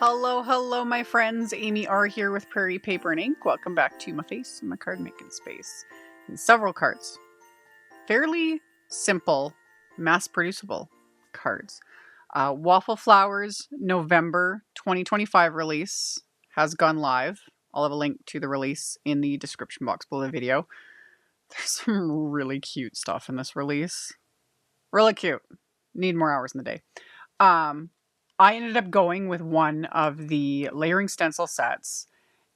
Hello, my friends. AmyR here with Prairie Paper and Ink. Welcome back to my face and my card making space. And several cards. Fairly simple, mass-producible cards. Waffle Flowers November 2025 release has gone live. I'll have a link to the release in the description box below the video. There's some really cute stuff in this release. Really cute. Need more hours in the day. I ended up going with one of the layering stencil sets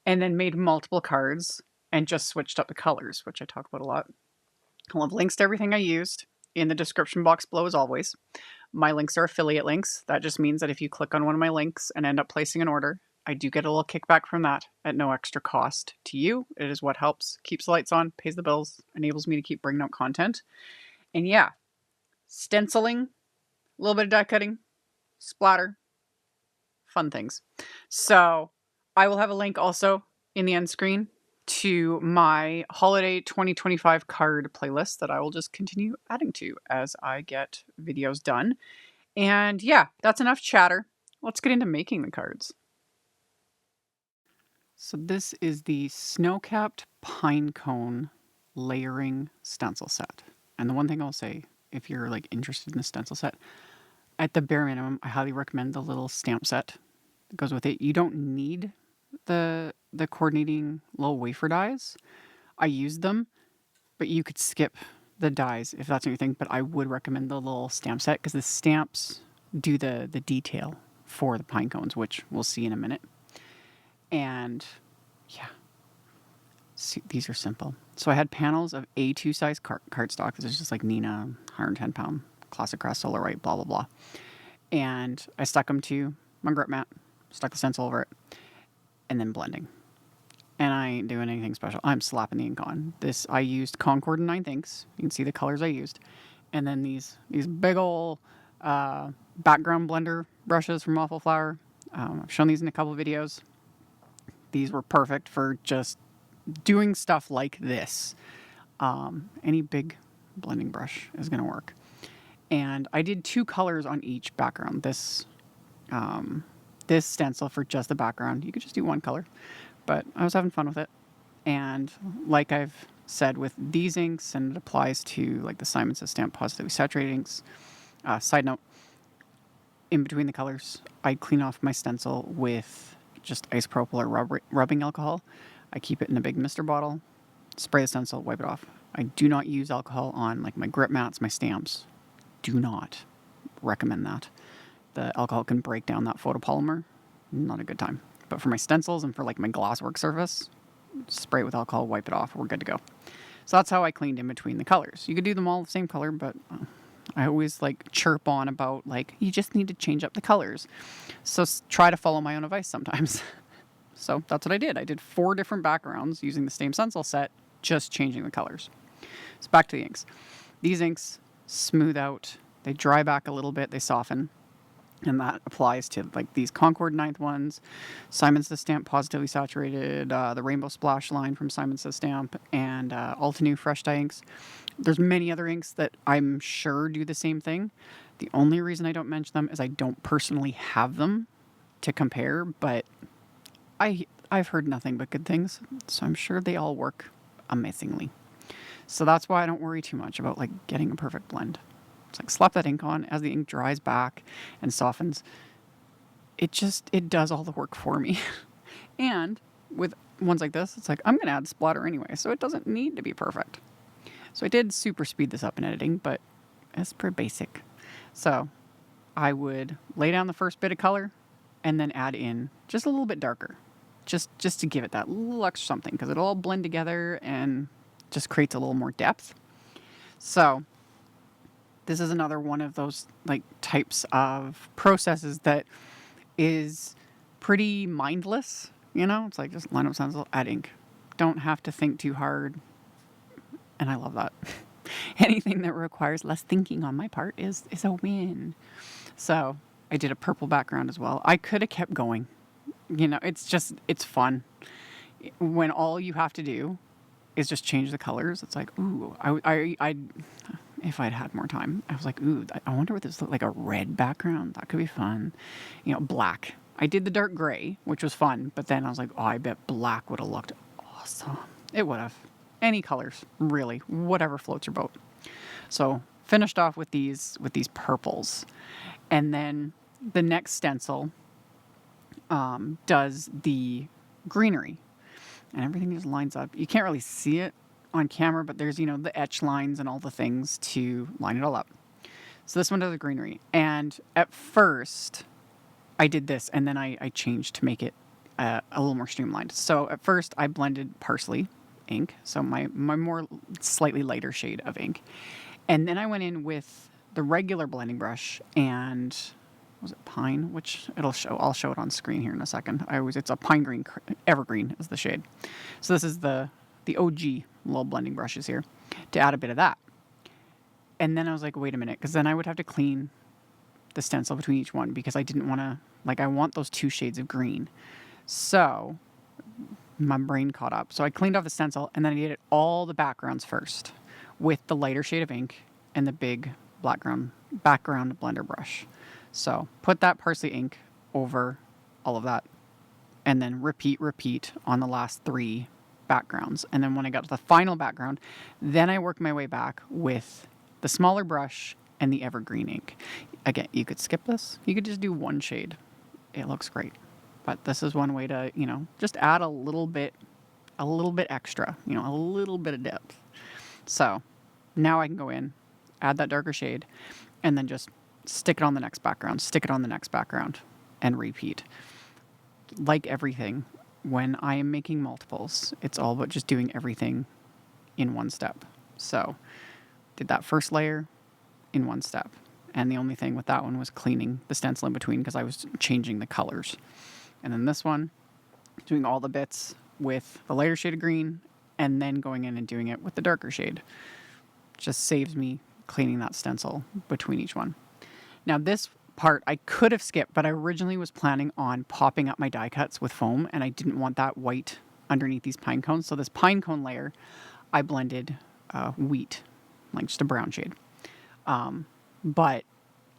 and then made multiple cards and just switched up the colors, which I talk about a lot. I'll have links to everything I used in the description box below as always. My links are affiliate links. That just means that if you click on one of my links and end up placing an order, I do get a little kickback from that at no extra cost to you. It is what helps, keeps the lights on, pays the bills, enables me to keep bringing out content. And yeah, stenciling, a little bit of die cutting, splatter, fun things. So I will have a link also in the end screen to my holiday 2025 card playlist that I will just continue adding to as I get videos done. And yeah, that's enough chatter. Let's get into making the cards. So this is the Snowcapped Pinecone layering stencil set. And the one thing I'll say, if you're like interested in the stencil set, at the bare minimum, I highly recommend the little stamp set that goes with it. You don't need the coordinating little wafer dies. I used them, but you could skip the dies if that's anything. But I would recommend the little stamp set because the stamps do the detail for the pine cones, which we'll see in a minute. And yeah, see, these are simple. So I had panels of A2 size cardstock. This is just like Neenah, 110 pound. Classic Crest, Solarite, blah, blah, blah. And I stuck them to my grip mat, stuck the stencil over it, and then blending. And I ain't doing anything special. I'm slapping the ink on. This, I used Concord and 9th inks. You can see the colors I used. And then these big ol' background blender brushes from Waffle Flower. I've shown these in a couple of videos. These were perfect for just doing stuff like this. Any big blending brush is going to work. And I did 2 colors on each background. This stencil for just the background. You could just do 1 color, but I was having fun with it. And like I've said with these inks, and it applies to like the Simon Says Stamp Positively Saturated inks. Side note, in between the colors, I clean off my stencil with just isopropyl or rubbing alcohol. I keep it in a big mister bottle, spray the stencil, wipe it off. I do not use alcohol on like my grip mats, my stamps. Do not recommend that. The alcohol can break down that photopolymer. Not a good time. But for my stencils and for like my glasswork surface, spray it with alcohol, wipe it off. We're good to go. So that's how I cleaned in between the colors. You could do them all the same color, but I always like chirp on about like, you just need to change up the colors. So try to follow my own advice sometimes. So that's what I did. I did 4 different backgrounds using the same stencil set, just changing the colors. So back to the inks. These inks smooth out, they dry back a little bit, they soften, and that applies to like these Concord 9th ones, Simon Says Stamp Positively Saturated, the Rainbow Splash line from Simon Says Stamp, and Altenew Fresh Dye inks. There's many other inks that I'm sure do the same thing. The only reason I don't mention them is I don't personally have them to compare, but I've heard nothing but good things, so I'm sure they all work amazingly. So that's why I don't worry too much about like getting a perfect blend. It's like slap that ink on as the ink dries back and softens. It does all the work for me. And with ones like this, it's like I'm going to add splatter anyway, so it doesn't need to be perfect. So I did super speed this up in editing, but it's pretty basic. So I would lay down the first bit of color and then add in just a little bit darker, just to give it that little extra something, because it'll all blend together and just creates a little more depth. So this is another one of those like types of processes that is pretty mindless. You know, it's like just line up stencil, add ink. Don't have to think too hard. And I love that. Anything that requires less thinking on my part is a win. So I did a purple background as well. I could have kept going. You know, it's fun. When all you have to do is just change the colors. It's like, ooh, I if I'd had more time, I was like, ooh, I wonder what this looked like, a red background. That could be fun. You know, black. I did the dark gray, which was fun, but then I was like, oh, I bet black would have looked awesome. It would have. Any colors, really, whatever floats your boat. So finished off with these purples. And then the next stencil does the greenery. And everything just lines up. You can't really see it on camera, but there's, the etch lines and all the things to line it all up. So this one does the greenery. And at first, I did this, and then I changed to make it a little more streamlined. So at first, I blended parsley ink, so my more slightly lighter shade of ink. And then I went in with the regular blending brush and, was it pine? Which I'll show it on screen here in a second. It's a pine green, evergreen is the shade. So this is the OG little blending brushes here to add a bit of that. And then I was like, wait a minute, because then I would have to clean the stencil between each one because I didn't want to, I want those 2 shades of green. So my brain caught up. So I cleaned off the stencil and then I did all the backgrounds first with the lighter shade of ink and the big background blender brush. So put that parsley ink over all of that and then repeat on the last 3 backgrounds. And then when I got to the final background, then I worked my way back with the smaller brush and the evergreen ink. Again, you could skip this. You could just do 1 shade. It looks great. But this is one way to, just add a little bit extra, a little bit of depth. So now I can go in, add that darker shade, and then just stick it on the next background, and repeat. Like everything, when I am making multiples, it's all about just doing everything in one step. So did that first layer in one step. And the only thing with that one was cleaning the stencil in between because I was changing the colors. And then this one, doing all the bits with the lighter shade of green and then going in and doing it with the darker shade. Just saves me cleaning that stencil between each one. Now this part I could have skipped, but I originally was planning on popping up my die cuts with foam and I didn't want that white underneath these pine cones. So this pine cone layer, I blended wheat, like just a brown shade. But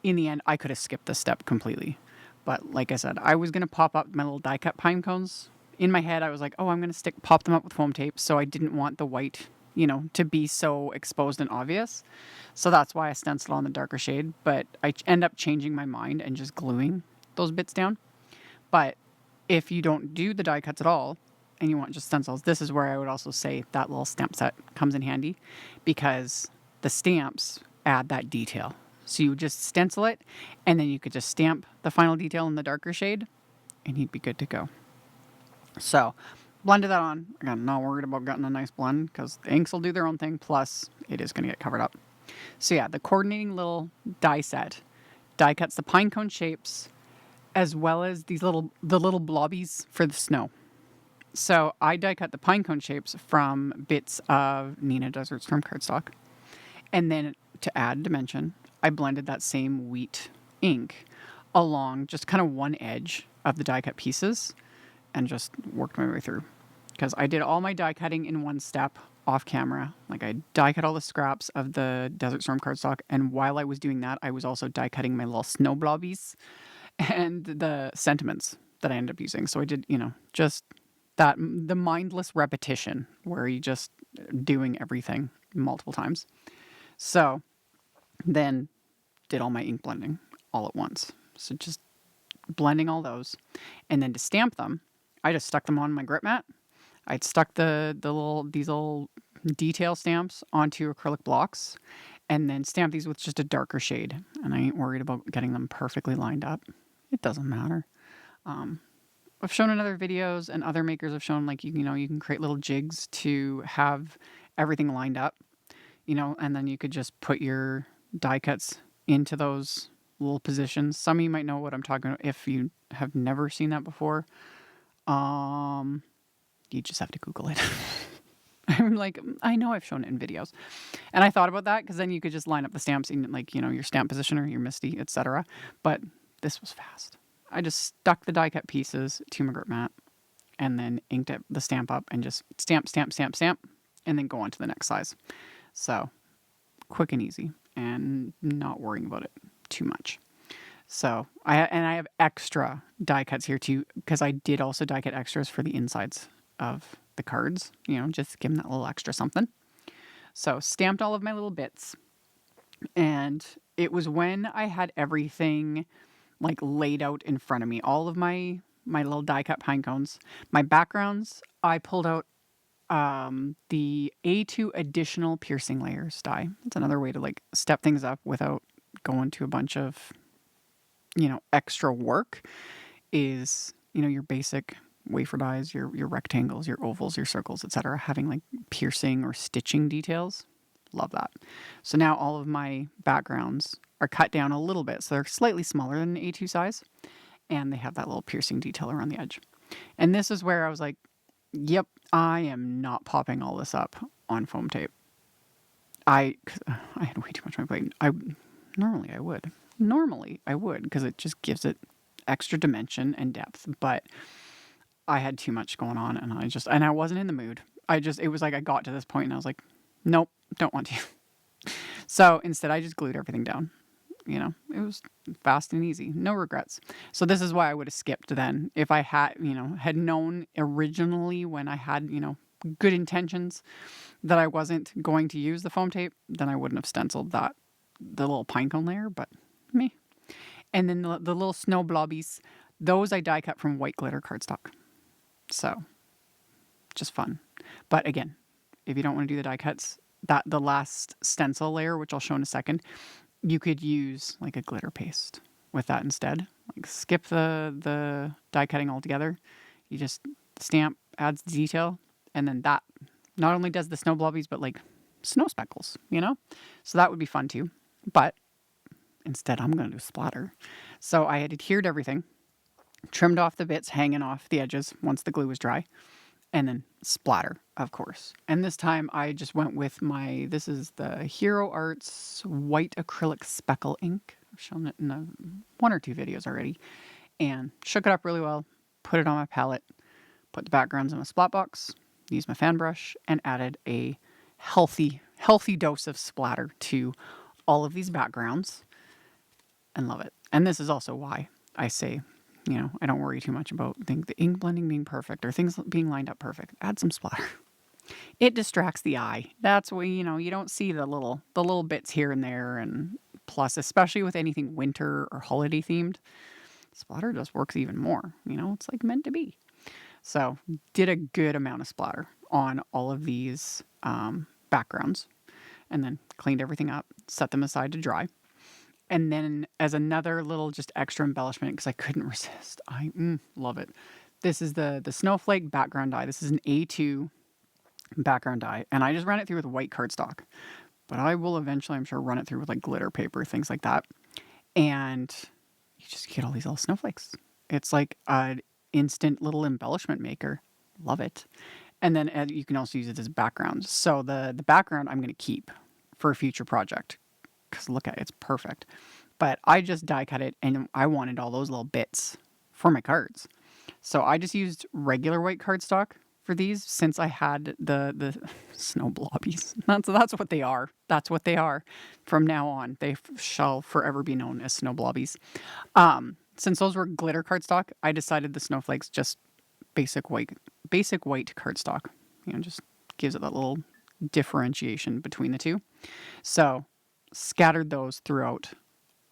in the end, I could have skipped this step completely. But like I said, I was going to pop up my little die cut pine cones. In my head, I was like, oh, I'm going to pop them up with foam tape. So I didn't want the white, to be so exposed and obvious. So that's why I stenciled on the darker shade. But I end up changing my mind and just gluing those bits down. But if you don't do the die cuts at all and you want just stencils, this is where I would also say that little stamp set comes in handy because the stamps add that detail. So you just stencil it and then you could just stamp the final detail in the darker shade and you'd be good to go. So blended that on. I'm not worried about getting a nice blend because the inks will do their own thing. Plus it is going to get covered up. So yeah, the coordinating little die set die cuts the pine cone shapes as well as the little blobbies for the snow. So I die cut the pine cone shapes from bits of Neenah Deserts from Cardstock. And then to add dimension, I blended that same wheat ink along just kind of one edge of the die cut pieces and just worked my way through. Because I did all my die cutting in one step off camera. Like I die cut all the scraps of the Desert Storm cardstock. And while I was doing that, I was also die cutting my little snow blobbies and the sentiments that I ended up using. So I did, just that, the mindless repetition where you just doing everything multiple times. So then did all my ink blending all at once. So just blending all those. And then to stamp them, I just stuck them on my grip mat. I'd stuck these little detail stamps onto acrylic blocks and then stamped these with just a darker shade. And I ain't worried about getting them perfectly lined up. It doesn't matter. I've shown in other videos and other makers have shown you can create little jigs to have everything lined up, and then you could just put your die cuts into those little positions. Some of you might know what I'm talking about. If you have never seen that before, you just have to Google it. I'm like, I know I've shown it in videos. And I thought about that because then you could just line up the stamps in your stamp positioner, your MISTI, etc. But this was fast. I just stuck the die cut pieces to my grip mat and then inked the stamp up and just stamp, and then go on to the next size. So quick and easy and not worrying about it too much. So I have extra die cuts here too, because I did also die cut extras for the insides of the cards, just to give them that little extra something. So stamped all of my little bits. And it was when I had everything like laid out in front of me, all of my little die cut pine cones, my backgrounds, I pulled out the A2 additional piercing layers die. That's another way to like step things up without going to a bunch of extra work. Is your basic wafer dies, your rectangles, your ovals, your circles, etc., having like piercing or stitching details. Love that. So now all of my backgrounds are cut down a little bit, so they're slightly smaller than an A2 size, and they have that little piercing detail around the edge. And this is where I was like, yep, I am not popping all this up on foam tape. I had way too much on my plate. Normally I would, because it just gives it extra dimension and depth, but I had too much going on, and I wasn't in the mood. It was like I got to this point and I was like, nope, don't want to. So instead I just glued everything down. It was fast and easy, no regrets. So this is why I would have skipped then. If I had known originally, when I had, good intentions, that I wasn't going to use the foam tape, then I wouldn't have stenciled the little pinecone layer, but me. And then the little snow blobbies, those I die cut from white glitter cardstock. So just fun. But again, if you don't want to do the die cuts, the last stencil layer, which I'll show in a second, you could use like a glitter paste with that instead. Like skip the die cutting altogether. You just stamp, adds detail, and then that not only does the snow blobbies, but like snow speckles, So that would be fun too. But instead, I'm going to do splatter. So I had adhered everything, trimmed off the bits hanging off the edges once the glue was dry, and then splatter, of course. And this time I just went with this is the Hero Arts white acrylic speckle ink. I've shown it in one or two videos already. And shook it up really well, put it on my palette, put the backgrounds in my splat box, used my fan brush, and added a healthy dose of splatter to all of these backgrounds, and love it. And this is also why I say, I don't worry too much about the ink blending being perfect or things being lined up perfect. Add some splatter. It distracts the eye. That's why, you don't see the little bits here and there. And plus, especially with anything winter or holiday themed, splatter just works even more. It's like meant to be. So did a good amount of splatter on all of these backgrounds, and then cleaned everything up, set them aside to dry. And then as another little just extra embellishment, because I couldn't resist, I love it. This is the Snowflake Background Die. This is an A2 background die, and I just ran it through with white cardstock. But I will eventually, I'm sure, run it through with like glitter paper, things like that. And you just get all these little snowflakes. It's like an instant little embellishment maker. Love it. And then you can also use it as background. So the background I'm going to keep for a future project, because look at it, it's perfect. But I just die cut it, and I wanted all those little bits for my cards. So I just used regular white cardstock for these, since I had the snow blobbies. That's what they are. That's what they are. From now on, they shall forever be known as snow blobbies. Since those were glitter cardstock, I decided the snowflakes just basic white cardstock. Just gives it that little differentiation between the two. So scattered those throughout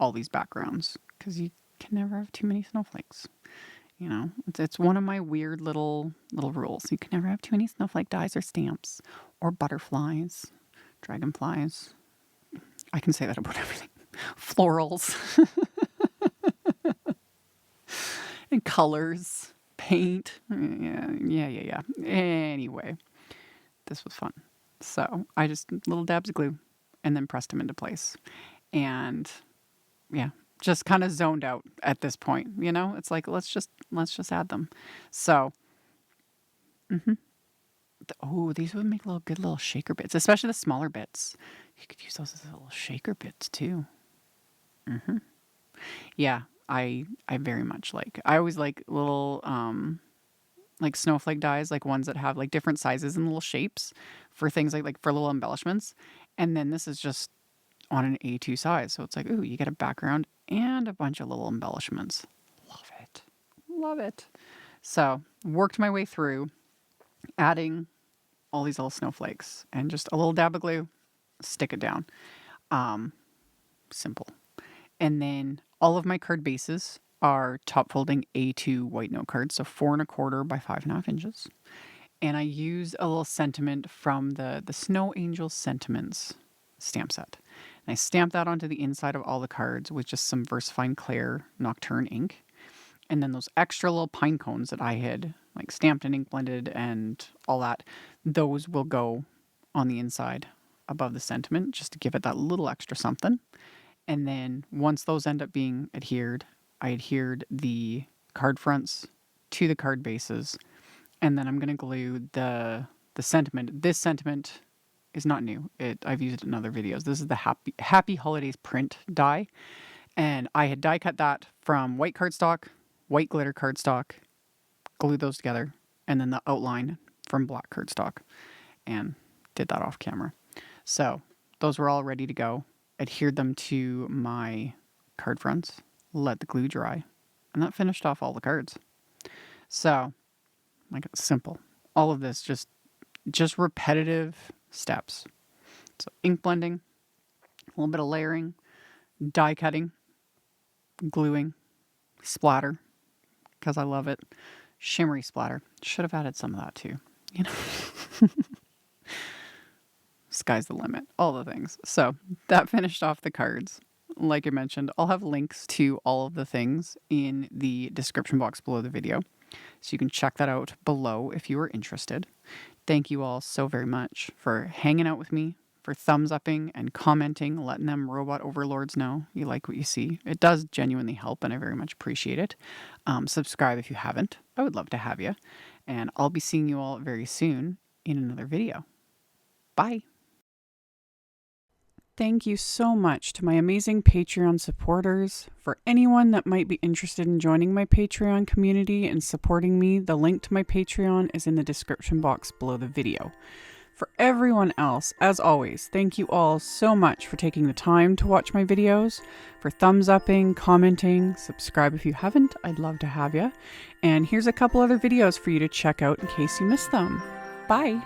all these backgrounds, because you can never have too many snowflakes. It's one of my weird little rules. You can never have too many snowflake dies or stamps or butterflies, dragonflies. I can say that about everything. Florals and colors, paint. Yeah. Anyway, this was fun. So I just little dabs of glue and then pressed them into place. And yeah, just kind of zoned out at this point. It's like, let's just add them. So, these would make good little shaker bits, especially the smaller bits. You could use those as little shaker bits too. Yeah, I very much I always like little, like snowflake dies, like ones that have like different sizes and little shapes for things like for little embellishments. And then this is just on an A2 size. So it's like, ooh, you get a background and a bunch of little embellishments. Love it. Love it. So worked my way through adding all these little snowflakes and just a little dab of glue, stick it down. Simple. And then all of my card bases are top folding A2 white note cards, so 4¼ by 5½ inches. And I used a little sentiment from the Snow Angel Sentiments stamp set. And I stamped that onto the inside of all the cards with just some VersaFine Clair Nocturne ink. And then those extra little pine cones that I had like stamped and ink blended and all that, those will go on the inside above the sentiment just to give it that little extra something. And then once those end up being adhered, I adhered the card fronts to the card bases. And then I'm going to glue the sentiment. This sentiment is not new. I've used it in other videos. This is the Happy Holidays print die. And I had die cut that from white cardstock, white glitter cardstock, glued those together, and then the outline from black cardstock, and did that off camera. So those were all ready to go. Adhered them to my card fronts, let the glue dry, and that finished off all the cards. So, like, it's simple. All of this just repetitive steps. So ink blending, a little bit of layering, die cutting, gluing, splatter, because I love it. Shimmery splatter. Should have added some of that too. You know. Sky's the limit. All the things. So that finished off the cards. Like I mentioned, I'll have links to all of the things in the description box below the video. So you can check that out below if you are interested. Thank you all so very much for hanging out with me, for thumbs upping and commenting, letting them robot overlords know you like what you see. It does genuinely help, and I very much appreciate it. Subscribe if you haven't. I would love to have you. And I'll be seeing you all very soon in another video. Bye. Thank you so much to my amazing Patreon supporters. For anyone that might be interested in joining my Patreon community and supporting me, the link to my Patreon is in the description box below the video. For everyone else, as always, thank you all so much for taking the time to watch my videos, for thumbs upping, commenting, subscribe if you haven't, I'd love to have you. And here's a couple other videos for you to check out in case you missed them. Bye!